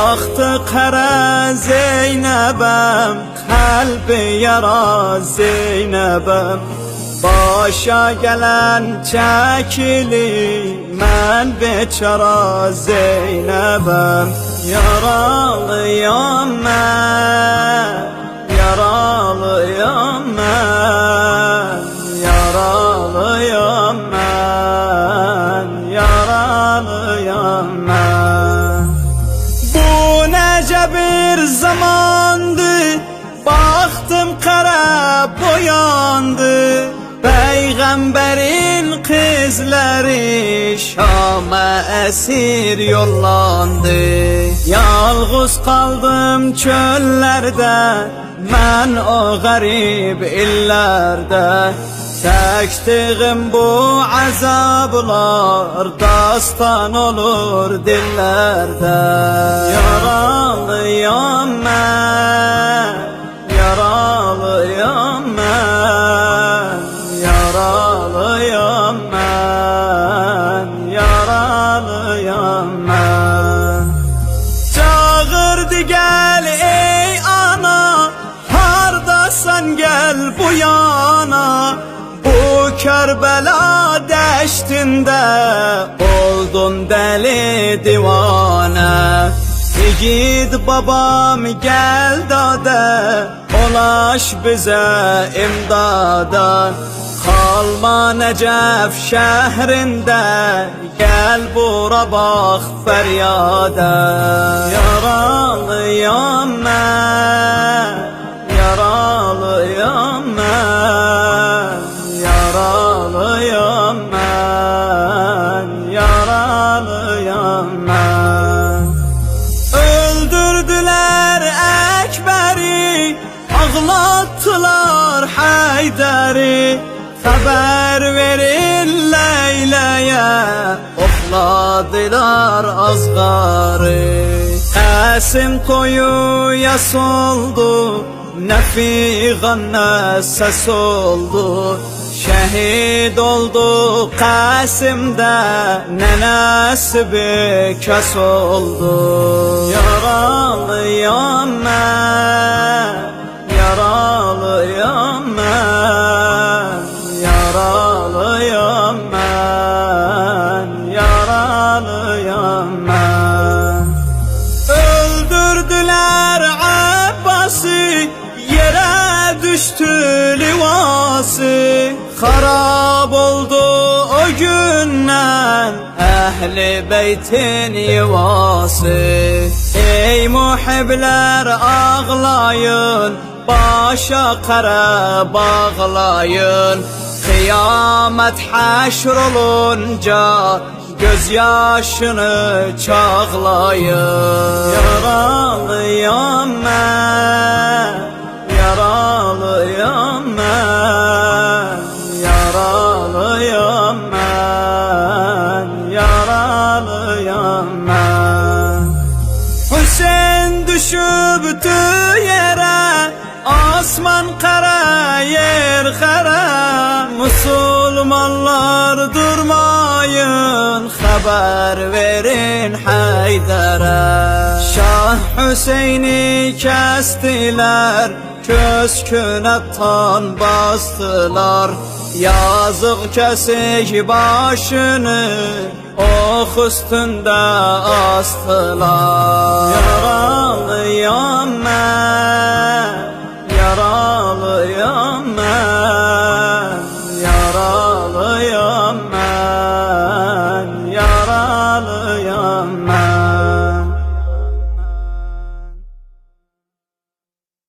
Baktı kara Zeynep'em, kalbi yara Zeynep'em. Başa gelen çekili, mən beçara Zeynep'em. Yaralıyam mən, yaralıyam mən, yaralıyam mən, yaralıyam mən. Bu nece bir zamandı, baktım kara boyandı. Peygamberin kızları Şam'a esir yollandı. Yalğız kaldım çöllerde, mən o garip illerde. Çektiğim bu azablar dastan olur dillerde. Yaralıyam mən, yaralıyam mən, yaralıyam mən, yaralıyam mən. Çağırdı gel ey ana, hardasan gel bu yana. Bu Kerbela deştinde oldun deli divane. Yiğit babam gel dade, ulaş bize imdada. Kalma Necef şehrinde, gel bura bak feryada. Yaralıyam mən, yaralıyam mən, yaralıyam mən, yaralıyam mən. Öldürdüler Ekber'i, ağlattılar Haydar'ı. Haber verin Leyla'ya, okladılar azgarı. Qasim toyuya soldu, ne figan ne ses oldu. Şehit oldu Qasim'de, ne nasibi kes oldu. Yaralıyam mən, yaralıyam mən, yaralıyam mən, yaralıyam mən. Öldürdüler Abbas'ı, yere düştü livası. Harab oldu o günden ehli beytin yuvası. Ey muhibler ağlayın, başa kara bağlayın. Kıyamet haşr olunca gözyaşını çağlayın. Yaralıyam mən, yaralıyam mən, yaralıyam mən, yaralıyam mən. Hüseyin düşübdü yere, asman kara yer kara. Müslümanlar durmayın, haber verin Haydar'a. Şah Hüseyin'i kestiler, kösküne tan bastılar. Yazık kesik başını, ok üstünde astılar. Yaralıyam mən, yaralıyam mən, yaralıyam mən, yaralıyam mən.